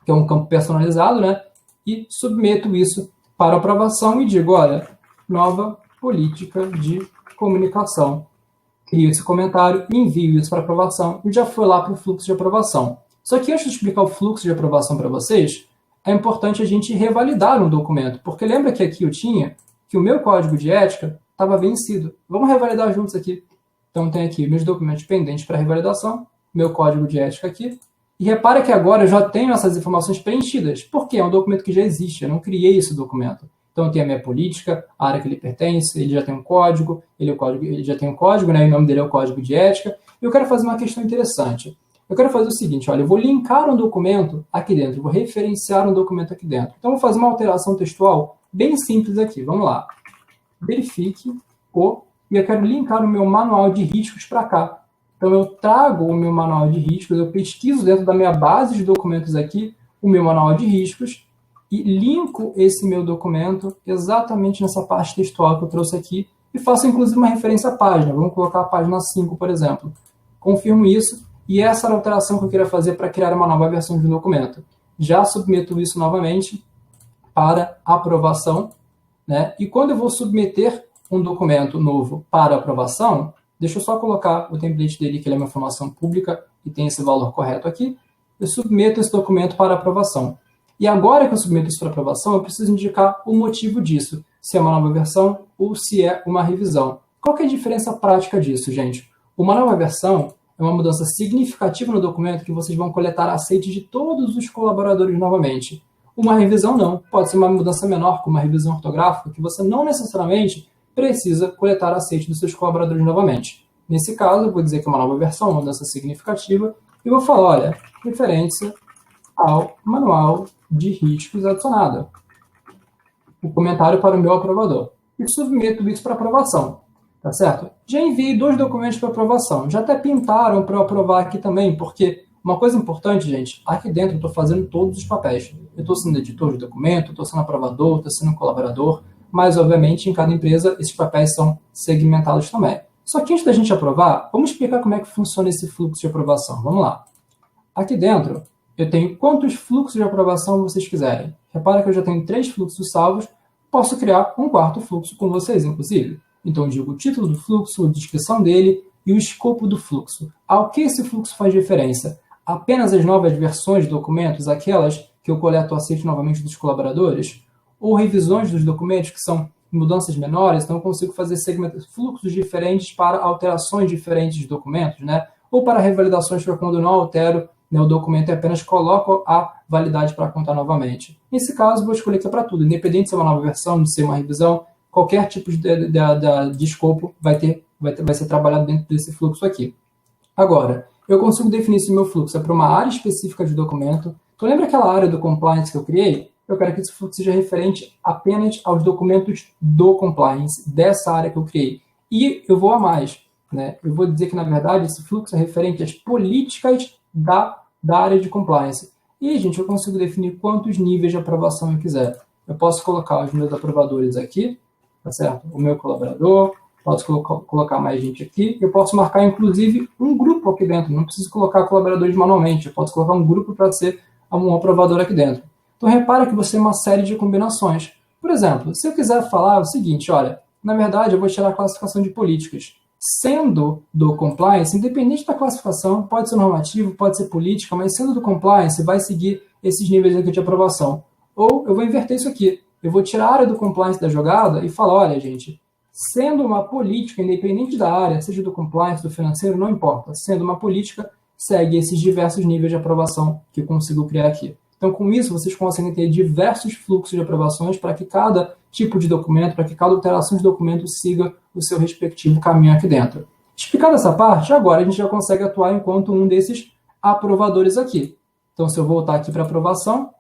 que é um campo personalizado, né? E submeto isso para aprovação e digo, olha, nova política de comunicação. Crio esse comentário, envio isso para aprovação e já foi lá para o fluxo de aprovação. Só que antes de explicar o fluxo de aprovação para vocês, é importante a gente revalidar um documento, porque lembra que aqui eu tinha que o meu código de ética estava vencido. Vamos revalidar juntos aqui. Então, tem aqui meus documentos pendentes para revalidação, meu código de ética aqui, e repara que agora eu já tenho essas informações preenchidas. Por quê? É um documento que já existe, eu não criei esse documento. Então, eu tenho a minha política, a área que ele pertence, ele já tem um código, ele já tem um código, né? O nome dele é o código de ética. E eu quero fazer uma questão interessante. Eu quero fazer o seguinte, olha, eu vou linkar um documento aqui dentro, eu vou referenciar um documento aqui dentro. Então, eu vou fazer uma alteração textual bem simples aqui. Vamos lá. Verifique e eu quero linkar o meu manual de riscos para cá. Então, eu trago o meu manual de riscos, eu pesquiso dentro da minha base de documentos aqui o meu manual de riscos e linko esse meu documento exatamente nessa parte textual que eu trouxe aqui e faço, inclusive, uma referência à página. Vamos colocar a página 5, por exemplo. Confirmo isso e essa era a alteração que eu queria fazer para criar uma nova versão de um documento. Já submeto isso novamente para aprovação, né? E quando eu vou submeter um documento novo para aprovação, deixa eu só colocar o template dele, que ele é uma informação pública e tem esse valor correto aqui. Eu submeto esse documento para aprovação. E agora que eu submeto isso para aprovação, eu preciso indicar o motivo disso, se é uma nova versão ou se é uma revisão. Qual que é a diferença prática disso, gente? Uma nova versão é uma mudança significativa no documento que vocês vão coletar aceite de todos os colaboradores novamente. Uma revisão não. Pode ser uma mudança menor, como uma revisão ortográfica, que você não necessariamente precisa coletar aceite dos seus colaboradores novamente. Nesse caso, eu vou dizer que é uma nova versão, uma mudança significativa, e vou falar, olha, referência ao manual de riscos adicionado. O comentário para o meu aprovador. E submeto isso para aprovação. Tá certo? Já enviei 2 documentos para aprovação. Já até pintaram para eu aprovar aqui também, porque uma coisa importante, gente, aqui dentro eu estou fazendo todos os papéis. Eu estou sendo editor de documento, estou sendo aprovador, estou sendo colaborador, mas, obviamente, em cada empresa, esses papéis são segmentados também. Só que antes da gente aprovar, vamos explicar como é que funciona esse fluxo de aprovação. Vamos lá. Aqui dentro, eu tenho quantos fluxos de aprovação vocês quiserem. Repara que eu já tenho 3 fluxos salvos, posso criar um 4º fluxo com vocês, inclusive. Então, eu digo o título do fluxo, a descrição dele e o escopo do fluxo. Ao que esse fluxo faz diferença? Apenas as novas versões de documentos, aquelas que eu coleto o aceite novamente dos colaboradores? Ou revisões dos documentos, que são mudanças menores, então eu consigo fazer fluxos diferentes para alterações diferentes de documentos, né? Ou para revalidações para quando eu não altero, né, o documento e apenas coloco a validade para contar novamente. Nesse caso, vou escolher que é para tudo, independente de ser uma nova versão, de ser uma revisão, qualquer tipo de escopo vai ser trabalhado dentro desse fluxo aqui. Agora, eu consigo definir se o meu fluxo é para uma área específica de documento. Então, lembra aquela área do compliance que eu criei? Eu quero que esse fluxo seja referente apenas aos documentos do compliance, dessa área que eu criei. E eu vou a mais, né? Eu vou dizer que, na verdade, esse fluxo é referente às políticas da área de compliance. E, gente, eu consigo definir quantos níveis de aprovação eu quiser. Eu posso colocar os meus aprovadores aqui, tá certo? O meu colaborador, posso colocar mais gente aqui, eu posso marcar, inclusive, um grupo aqui dentro, não preciso colocar colaboradores manualmente, eu posso colocar um grupo para ser um aprovador aqui dentro. Então, repara que você tem uma série de combinações. Por exemplo, se eu quiser falar o seguinte, olha, na verdade, eu vou tirar a classificação de políticas. Sendo do compliance, independente da classificação, pode ser normativo, pode ser política, mas sendo do compliance, vai seguir esses níveis aqui de aprovação. Ou eu vou inverter isso aqui. Eu vou tirar a área do compliance da jogada e falar, olha, gente, sendo uma política, independente da área, seja do compliance, do financeiro, não importa. Sendo uma política, segue esses diversos níveis de aprovação que eu consigo criar aqui. Então, com isso, vocês conseguem ter diversos fluxos de aprovações para que cada tipo de documento, para que cada alteração de documento siga o seu respectivo caminho aqui dentro. Explicada essa parte, agora a gente já consegue atuar enquanto um desses aprovadores aqui. Então, se eu voltar aqui para aprovação,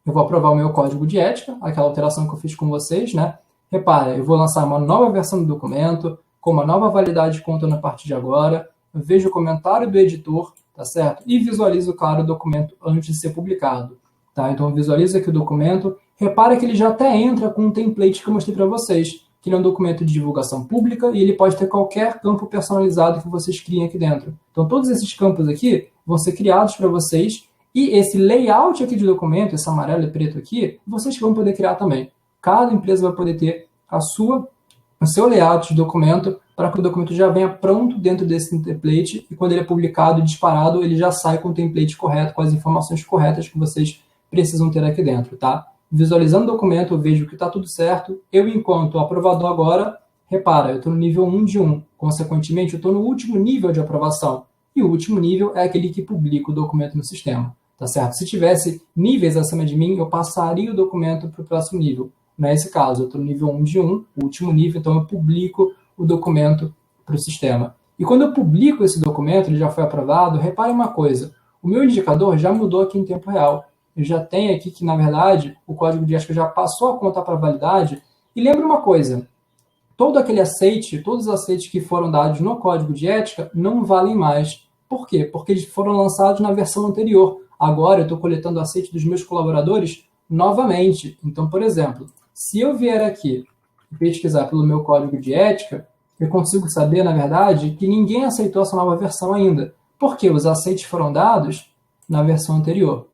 eu vou aprovar o meu código de ética, aquela alteração que eu fiz com vocês, né? Repara, eu vou lançar uma nova versão do documento, com uma nova validade contando a partir de agora, eu vejo o comentário do editor, tá certo? E visualizo, claro, o documento antes de ser publicado. Tá? Então, visualiza aqui o documento. Repara que ele já até entra com um template que eu mostrei para vocês, que ele é um documento de divulgação pública e ele pode ter qualquer campo personalizado que vocês criem aqui dentro. Então, todos esses campos aqui vão ser criados para vocês e esse layout aqui de documento, esse amarelo e preto aqui, vocês vão poder criar também. Cada empresa vai poder ter o seu layout de documento para que o documento já venha pronto dentro desse template e quando ele é publicado, disparado, ele já sai com o template correto, com as informações corretas que vocês precisam ter aqui dentro, tá? Visualizando o documento, eu vejo que está tudo certo. Eu, enquanto aprovador agora, repara, eu estou no nível 1 de 1. Consequentemente, eu estou no último nível de aprovação. E o último nível é aquele que publica o documento no sistema, tá certo? Se tivesse níveis acima de mim, eu passaria o documento para o próximo nível. Não é esse caso, eu estou no nível 1 de 1, o último nível, então eu publico o documento para o sistema. E quando eu publico esse documento, ele já foi aprovado, repare uma coisa, o meu indicador já mudou aqui em tempo real. Eu já tenho aqui que, na verdade, o código de ética já passou a contar para validade. E lembra uma coisa, todo aquele aceite, todos os aceites que foram dados no código de ética não valem mais. Por quê? Porque eles foram lançados na versão anterior. Agora eu estou coletando o aceite dos meus colaboradores novamente. Então, por exemplo, se eu vier aqui e pesquisar pelo meu código de ética, eu consigo saber, na verdade, que ninguém aceitou essa nova versão ainda. Porque os aceites foram dados na versão anterior.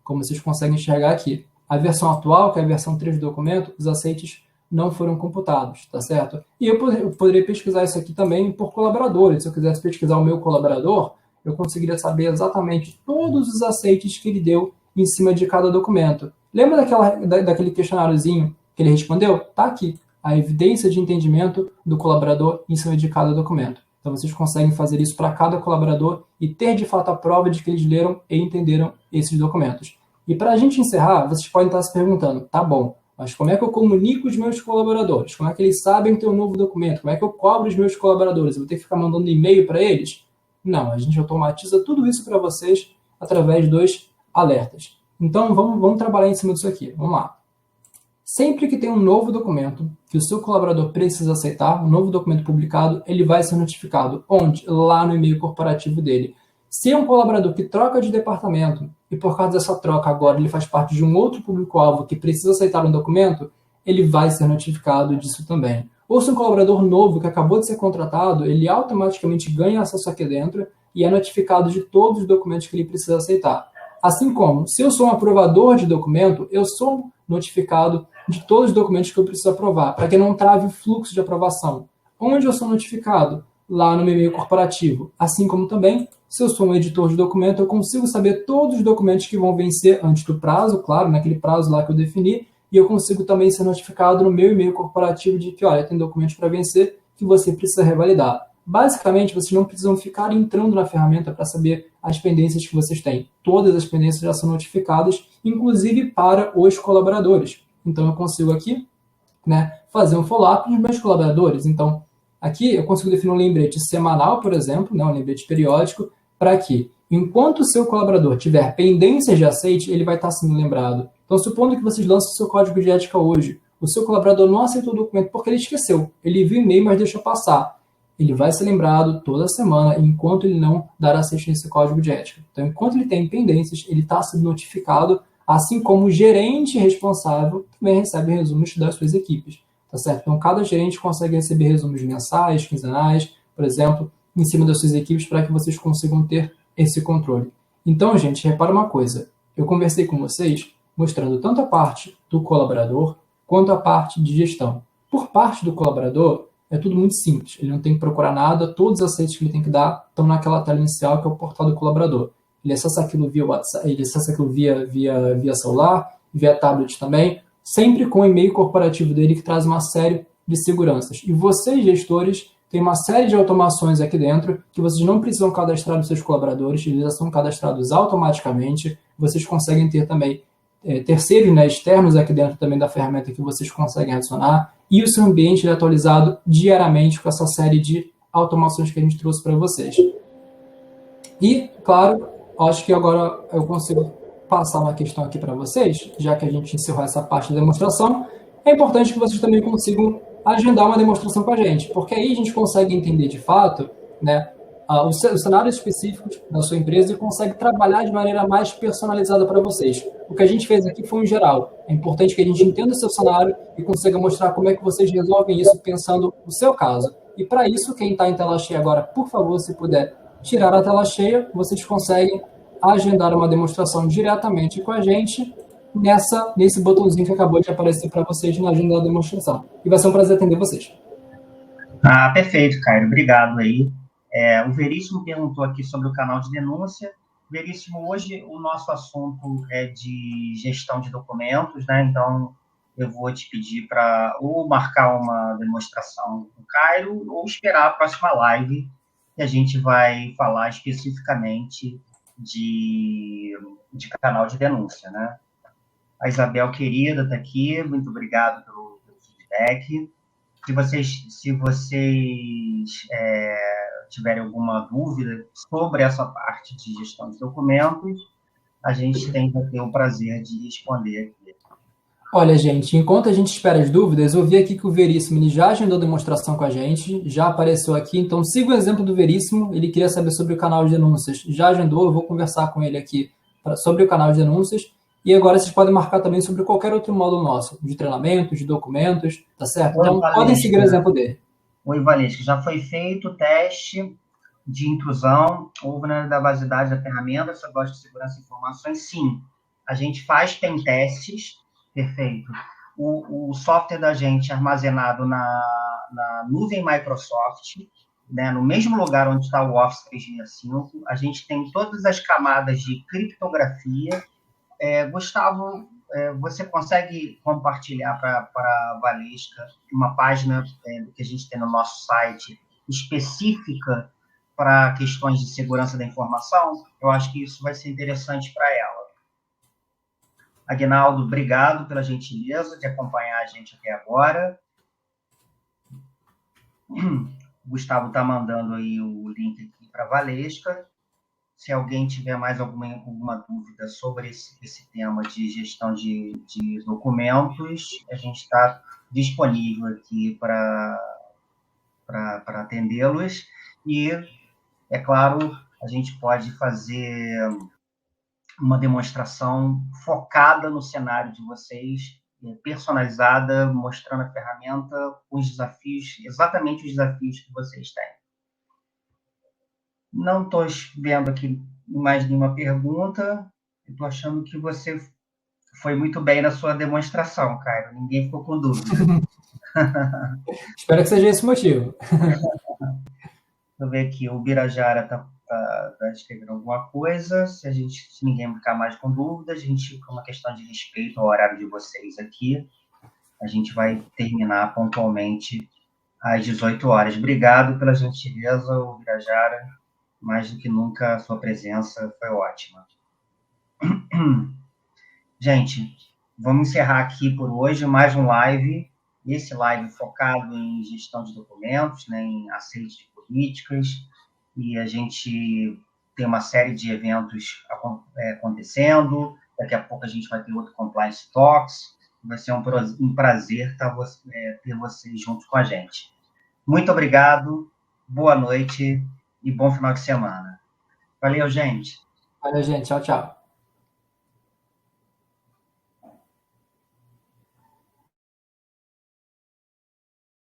Como vocês conseguem enxergar aqui. A versão atual, que é a versão 3 do documento, os aceites não foram computados, tá certo? E eu poderia pesquisar isso aqui também por colaboradores. Se eu quisesse pesquisar o meu colaborador, eu conseguiria saber exatamente todos os aceites que ele deu em cima de cada documento. Lembra daquele questionáriozinho que ele respondeu? Tá aqui, a evidência de entendimento do colaborador em cima de cada documento. Então, vocês conseguem fazer isso para cada colaborador e ter, de fato, a prova de que eles leram e entenderam esses documentos. E para a gente encerrar, vocês podem estar se perguntando, tá bom, mas como é que eu comunico os meus colaboradores? Como é que eles sabem que tem um novo documento? Como é que eu cobro os meus colaboradores? Eu vou ter que ficar mandando e-mail para eles? Não, a gente automatiza tudo isso para vocês através dos alertas. Então, vamos trabalhar em cima disso aqui. Vamos lá. Sempre que tem um novo documento que o seu colaborador precisa aceitar, um novo documento publicado, ele vai ser notificado. Onde? Lá no e-mail corporativo dele. Se é um colaborador que troca de departamento e por causa dessa troca agora ele faz parte de um outro público-alvo que precisa aceitar um documento, ele vai ser notificado disso também. Ou se um colaborador novo que acabou de ser contratado, ele automaticamente ganha acesso aqui dentro e é notificado de todos os documentos que ele precisa aceitar. Assim como, se eu sou um aprovador de documento, eu sou notificado de todos os documentos que eu preciso aprovar, para que não trave o fluxo de aprovação. Onde eu sou notificado? Lá no meu e-mail corporativo. Assim como também, se eu sou um editor de documento, eu consigo saber todos os documentos que vão vencer antes do prazo, claro, naquele prazo lá que eu defini, e eu consigo também ser notificado no meu e-mail corporativo de que, olha, tem documentos para vencer que você precisa revalidar. Basicamente, vocês não precisam ficar entrando na ferramenta para saber as pendências que vocês têm. Todas as pendências já são notificadas, inclusive para os colaboradores. Então, eu consigo aqui, né, fazer um follow-up dos meus colaboradores. Então, aqui eu consigo definir um lembrete semanal, por exemplo, né, um lembrete periódico, para que, enquanto o seu colaborador tiver pendências de aceite, ele vai estar sendo lembrado. Então, supondo que vocês lancem o seu código de ética hoje, o seu colaborador não aceitou o documento porque ele esqueceu. Ele viu o e-mail, mas deixou passar. Ele vai ser lembrado toda semana enquanto ele não dar aceite nesse código de ética. Então, enquanto ele tem pendências, ele está sendo notificado, assim como o gerente responsável também recebe resumos das suas equipes. tá certo? Então, cada gerente consegue receber resumos mensais, quinzenais, por exemplo, em cima das suas equipes para que vocês consigam ter esse controle. Então, gente, repara uma coisa. Eu conversei com vocês mostrando tanto a parte do colaborador quanto a parte de gestão. Por parte do colaborador, é tudo muito simples. Ele não tem que procurar nada, todos os acessos que ele tem que dar estão naquela tela inicial que é o portal do colaborador. Ele acessa aquilo via WhatsApp, ele acessa aquilo via celular, via tablet também, sempre com o e-mail corporativo dele que traz uma série de seguranças. E vocês, gestores, têm uma série de automações aqui dentro que vocês não precisam cadastrar os seus colaboradores, eles já são cadastrados automaticamente. Vocês conseguem ter também terceiros, né, externos aqui dentro também da ferramenta que vocês conseguem adicionar, e o seu ambiente é atualizado diariamente com essa série de automações que a gente trouxe para vocês. E, claro, acho que agora eu consigo passar uma questão aqui para vocês, já que a gente encerrou essa parte da demonstração. É importante que vocês também consigam agendar uma demonstração com a gente, porque aí a gente consegue entender de fato, né, os cenários específicos da sua empresa e consegue trabalhar de maneira mais personalizada para vocês. O que a gente fez aqui foi um geral. É importante que a gente entenda o seu cenário e consiga mostrar como é que vocês resolvem isso pensando no seu caso. E para isso, quem está em tela cheia agora, por favor, se puder tirar a tela cheia, vocês conseguem agendar uma demonstração diretamente com a gente nesse botãozinho que acabou de aparecer para vocês na agenda da demonstração. E vai ser um prazer atender vocês. Perfeito, Caio. Obrigado aí. O Veríssimo perguntou aqui sobre o canal de denúncia. Veríssimo, hoje o nosso assunto é de gestão de documentos, né? Então, eu vou te pedir para ou marcar uma demonstração com o Caio ou esperar a próxima live, que a gente vai falar especificamente de canal de denúncia, né? A Isabel querida está aqui, muito obrigado pelo feedback. Se vocês tiverem alguma dúvida sobre essa parte de gestão de documentos, a gente vai ter o prazer de responder aqui. Olha, gente, enquanto a gente espera as dúvidas, eu vi aqui que o Veríssimo ele já agendou demonstração com a gente, já apareceu aqui, então siga o exemplo do Veríssimo, ele queria saber sobre o canal de denúncias, já agendou, eu vou conversar com ele aqui sobre o canal de denúncias, e agora vocês podem marcar também sobre qualquer outro módulo nosso, de treinamento, de documentos, tá certo? Então, podem seguir o exemplo dele. Oi, Valesca, já foi feito o teste de intrusão ou vulnerabilidade da ferramenta, você gosta de segurança de informações? Sim, a gente faz pen testes, perfeito. O software da gente é armazenado na nuvem Microsoft, né, no mesmo lugar onde está o Office 365, a gente tem todas as camadas de criptografia. Gustavo, você consegue compartilhar para a Valesca uma página que a gente tem no nosso site específica para questões de segurança da informação? Eu acho que isso vai ser interessante para ela. Aguinaldo, obrigado pela gentileza de acompanhar a gente até agora. O Gustavo está mandando aí o link aqui para a Valesca. Se alguém tiver mais alguma dúvida sobre esse tema de gestão de documentos, a gente está disponível aqui para atendê-los. E, é claro, a gente pode fazer uma demonstração focada no cenário de vocês, personalizada, mostrando a ferramenta com os desafios, exatamente os desafios que vocês têm. Não estou vendo aqui mais nenhuma pergunta. Estou achando que você foi muito bem na sua demonstração, Caio. Ninguém ficou com dúvida. Espero que seja esse o motivo. Deixa eu ver aqui. O Birajara está escrevendo alguma coisa. Se ninguém ficar mais com dúvidas, a gente, com uma questão de respeito ao horário de vocês aqui, a gente vai terminar pontualmente às 18 horas. Obrigado pela gentileza, o Birajara. Mais do que nunca, a sua presença foi ótima. Gente, vamos encerrar aqui por hoje mais um live. Esse live focado em gestão de documentos, né, em aceites de políticas, e a gente tem uma série de eventos acontecendo. Daqui a pouco a gente vai ter outro Compliance Talks. Vai ser um prazer ter vocês juntos com a gente. Muito obrigado, boa noite e bom final de semana. Valeu, gente. Valeu, gente. Tchau, tchau.